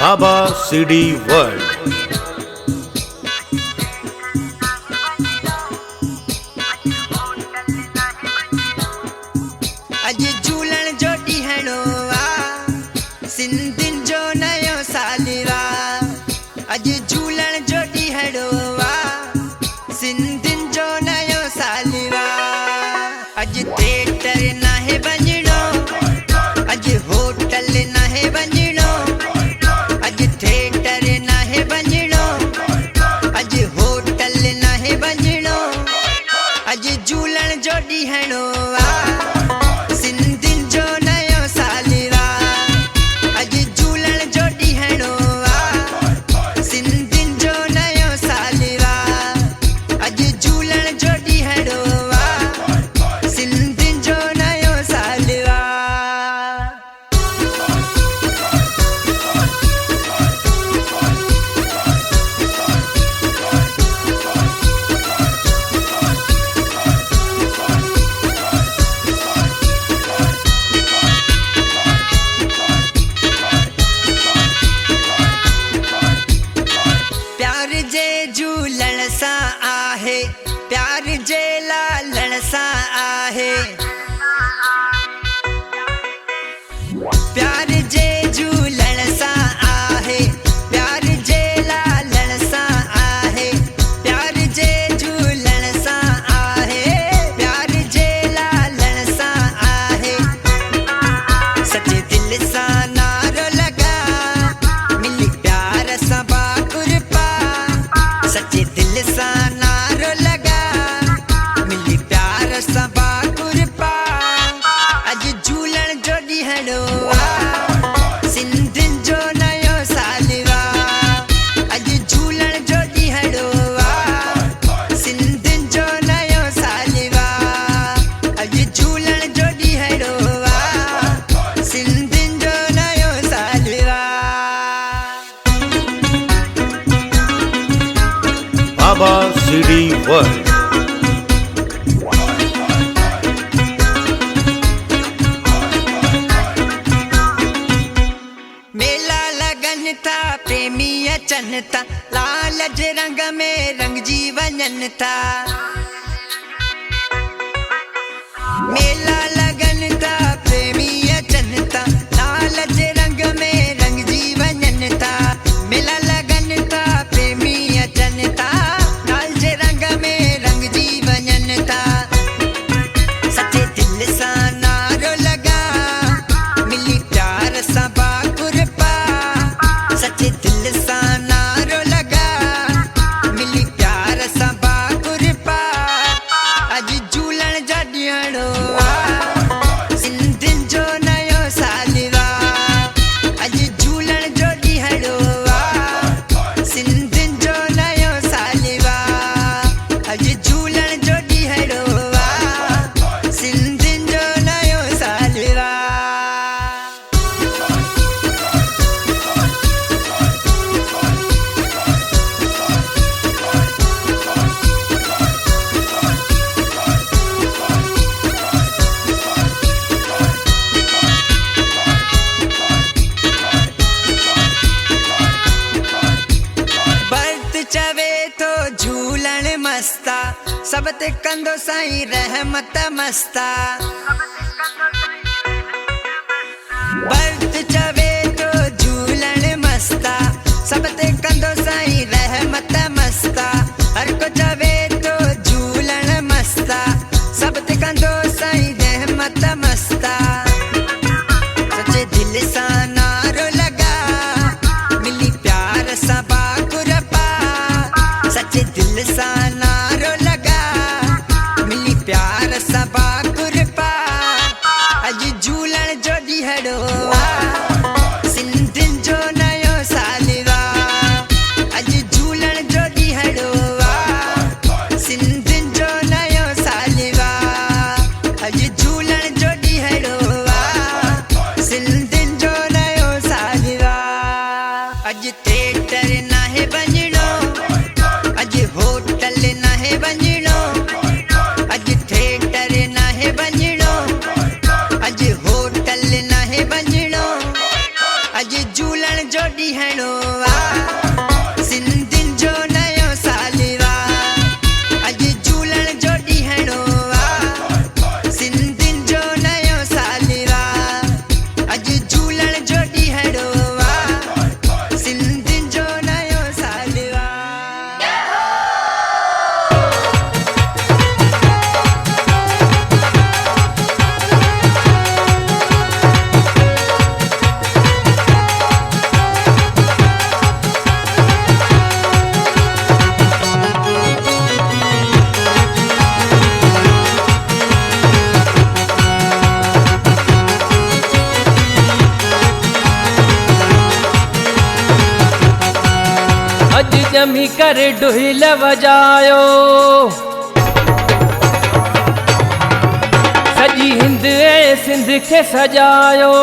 बाबा CD world. अज झूलण जोड़ी हणो सिंधिन जो नयो सालिरा। अज झूलण जोड़ी हणो सिंधिन जो नयो सालिरा। अज थिएटर नाहे वञणो, अज होटल नाहे वञणो, अज थिएटर नाहे वञणो, अज होटल नाहे वञणो। अज झूलण जोड़ी हणो सिंधिन जो नयो सालिरा। अज झूलण जोड़ी हणो सिंधिन जो नयो सालिरा। अज झूलण जोड़ी हणो सिंधिन जो नयो सालिरा। प्यार जे झूलण सां आहे, प्यार जे लालण सां आहे। प्यार जे झूलण सां आहे, प्यार जे लालण सां आहे। प्यार जे झूलण सां आहे, प्यार जे लालण सां आहे। सच्चे दिल सां नारो लगा, मिली प्यार सां बाकुर पा। सच्चे दिल सां नारो लगा, मिली प्यार सां बाकुर पा। अज झूलण जोड़ी हणो सिंधिन जो नयो सालिरा। अज झूलण जोड़ी हणो सिंधिन जो नयो सालिरा। अज झूलण जोड़ी हणो सिंधिन जो नयो सालिरा। बाबा सीडी वर्ल्ड। मेला लगन था प्रेमी अचन था, लालच रंग में रंग जी वञन था। मेला लगन था प्रेमी अचन था, लालच रंग में रंग जी वञन था। मेला लगन था प्रेमी अचन था, लालच रंग में रंग जी वञन था। सच्चे दिल सां नारो लगा, मिली प्यार सां बाकुर पा। सच्चे दिल सां नारो लगा, मिली प्यार सां बाकुर पा। अज झूलण जोड़ी हणो सिंधिन जो नयो सालिरा। अज झूलण जोड़ी हणो सिंधिन जो नयो सालिरा। अज झूलण जोड़ी हणो सिंधिन जो नयो सालिरा। भर्त चवे तो झूलण मस्ता, सब ते कंदो साईं रहमत मस्ता। भर्त चवे तो झूलण मस्ता, सब ते कंदो साईं रहमत मस्ता। हर को चवे तो झूलण मस्ता, सब ते कंदो साईं रहमत मस्ता। सच्चे दिल सां नारो लगा, मिली प्यार सां बाकुर पा। सच्चे दिल सां नारो लगा, मिली प्यार सां बाकुर पा। ॾियणो आहे सिंधियुनि जो नयो साल आहे अॼु झूलण जो ॾियणो आहे सिंधियुनि जो नयो साल आहे अॼु झूलण जो ॾियणो आहे सिंधियुनि जो नयो साल आहे। अज जमी कर ढोल वजायो सजी हिंद ऐं सिंध खे सजायो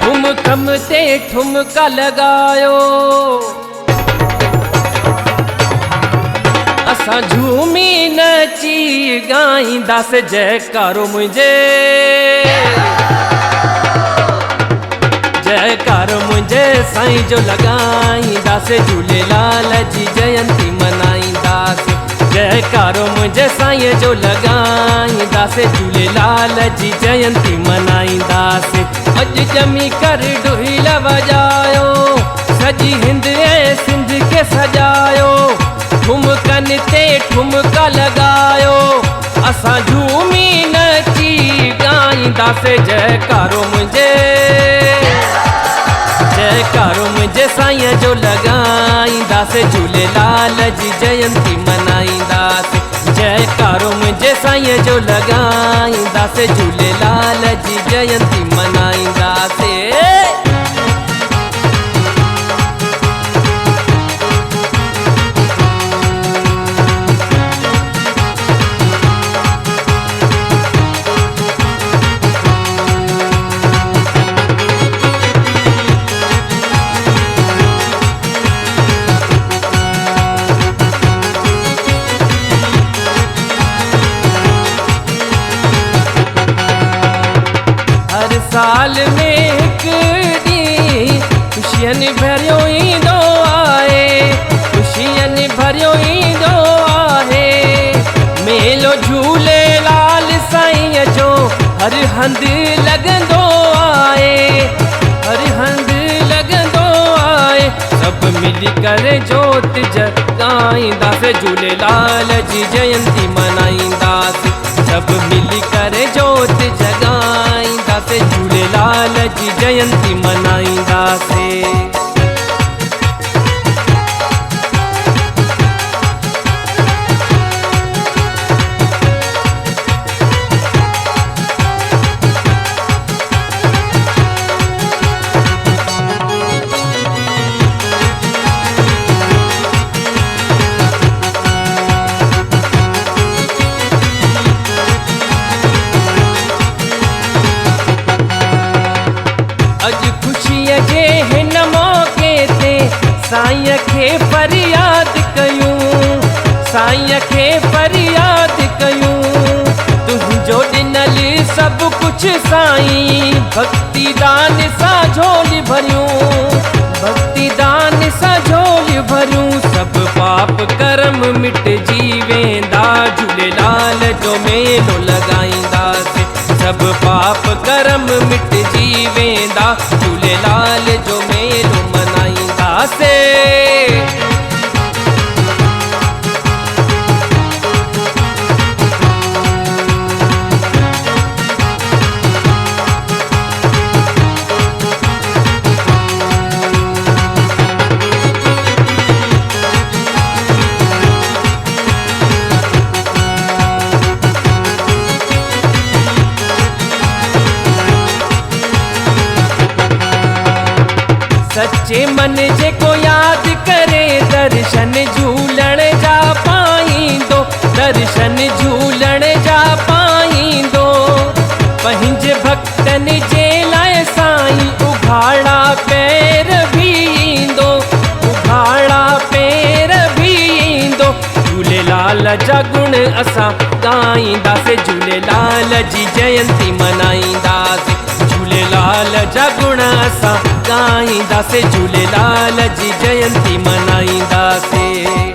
ठुमकम ते ठुमका लगायो असां झूमी नची गाईंदासीं जयकारो मुंहिंजे जयकारो मुंहिंजे साईं जो लॻाईंदासीं झूलेलाल जी जयंती मनाईंदासीं जयकारो मुंहिंजे साईं जो लॻाईंदासीं झूलेलाल जी जयंती मनाईंदासीं अॼु जमी कर ढोल वजायो सॼी हिंद ऐं सिंध खे सजायो ठुमकनि ते ठुमका लॻायो असां झूमी नची गाईंदासीं जयकारो मुंहिंजे जयकारो मुंहिंजे साईं जो लॻाईंदासीं झूलेलाल जी जयंती मनाईंदासीं जयकारो मुंहिंजे साईं जो लॻाईंदासीं झूलेलाल जी जयंती मनाईंदासीं। साल में हिकु ॾींहुं ख़ुशियनि भरियो ईंदो आहे ख़ुशियनि भरियो ईंदो आहे मेलो झूलेलाल साईं जो हर हंधि लॻंदो आहे हर हंधि लॻंदो आहे सभु मिली करे जोत जगाईंदासीं झूलेलाल जी जयंती मनाईंदासीं सभु मिली करे जोत जगाईंदासीं झूलेलाल जी जयंती मनाईंदासीं। साईं खे फरियाद कयूं साईं खे फरियाद कयूं तुंहिंजो ॾिनल सभु कुझु साईं भक्ति दान सां झोली भरियूं भक्ति दान सां झोली भरियूं सभु पाप कर्म मिटजी वेंदा झूलेलाल जो मेलो लॻाईंदासीं सभु पाप कर्म मिटजी वेंदा झूलेलाल जो मेलो मनाईंदासीं। सच्चे मन जेको यादि करे दर्शन झूलण जा पाईंदो दर्शन झूलण जा पाईंदो पंहिंजे भक्तनि जे लाइ साईं उघाड़ा पैर भी ईंदो उघाड़ा पैर भी ईंदो झूलेलाल जा गुण असां ॻाईंदासीं झूलेलाल जी जयंती मनाईंदासीं झूलेलाल जा गुण असां ॻाईंदासीं, झूलेलाल जी जयंती मनाईंदासीं।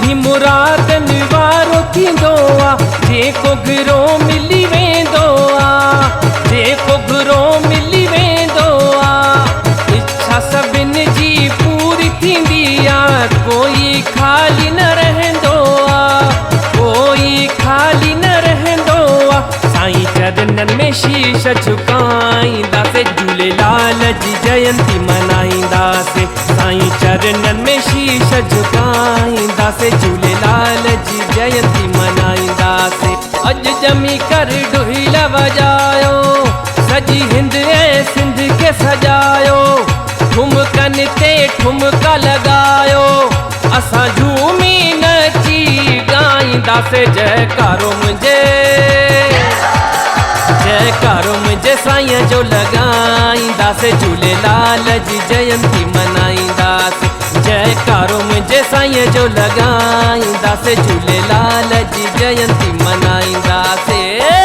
ही मुरादनि वारो थींदो आहे, जेको घिरो मिली वेंदो आहे, जेको घिरो मिली वेंदो आहे। इच्छा सभिनि जी पूरी थींदी आहे, कोई खाली न रहंदो आहे, कोई खाली न रहंदो आहे। साईं चरणनि में शीश झुकाईंदासीं, झूलेलाल जी जयंती मनाईंदासीं। साईं चरणनि में शीश झुकाईंदासीं, झूलेलाल जी जयंती मनाईंदासीं। अॼु जमी कर ढोल वॼायो, सॼी हिंद ऐं सिंध खे सॼायो, ठुमकनि ते ठुमका लॻायो, असां झूमी नची ॻाईंदासीं। जयकारो मुंहिंजे, जयकारो मुंहिंजे साईं जो लॻाईंदासीं, झूलेलाल जी जयंती मनाईंदासीं। जयकारो मुंहिंजे साईं जो लॻाईंदासीं, झूलेलाल जी जयंती मनाईंदासीं।